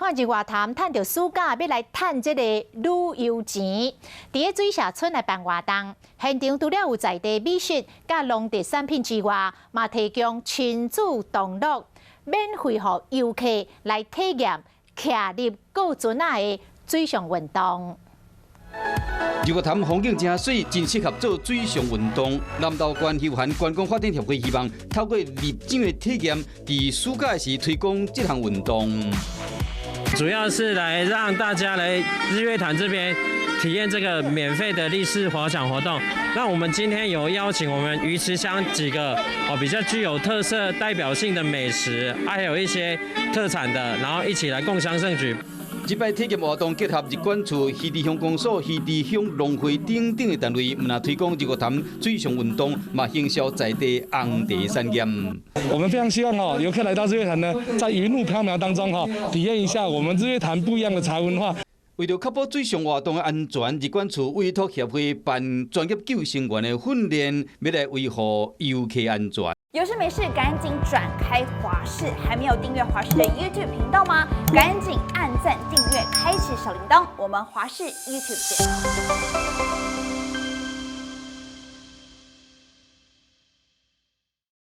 看日月潭趁着暑假要来趁这个旅游钱，伫个水社村来办活动，现场除了有在地美食、甲农特产品之外，嘛提供亲子同乐，免费予游客来体验骑入古船仔的水上运动。 日月潭风景真水，真适合做水上运动。南投县休闲观光发展协会希望透过入境的体验，伫暑假时推广这项运动。主要是来让大家来日月潭这边体验这个免费的立式滑翔活动。那我们今天有邀请我们鱼池乡几个比较具有特色、代表性的美食，还有一些特产的，然后一起来共襄盛举。 这摆体验活动结合日管处、渔地乡公所、渔地乡农会等等的单位，唔但推广日月潭水上运动，嘛行销在地红茶产业。我们非常希望游客来到日月潭呢，在云雾飘渺当中体验一下我们日月潭不一样的茶文化。 为了确保水上活动的安全，日管处委托协会办专业救生员的训练，要来维护游客安全。 有事没事，赶紧转开华视。还没有订阅华视的 YouTube 频道吗？赶紧按赞、订阅、开启小铃铛。我们华视 YouTube 见。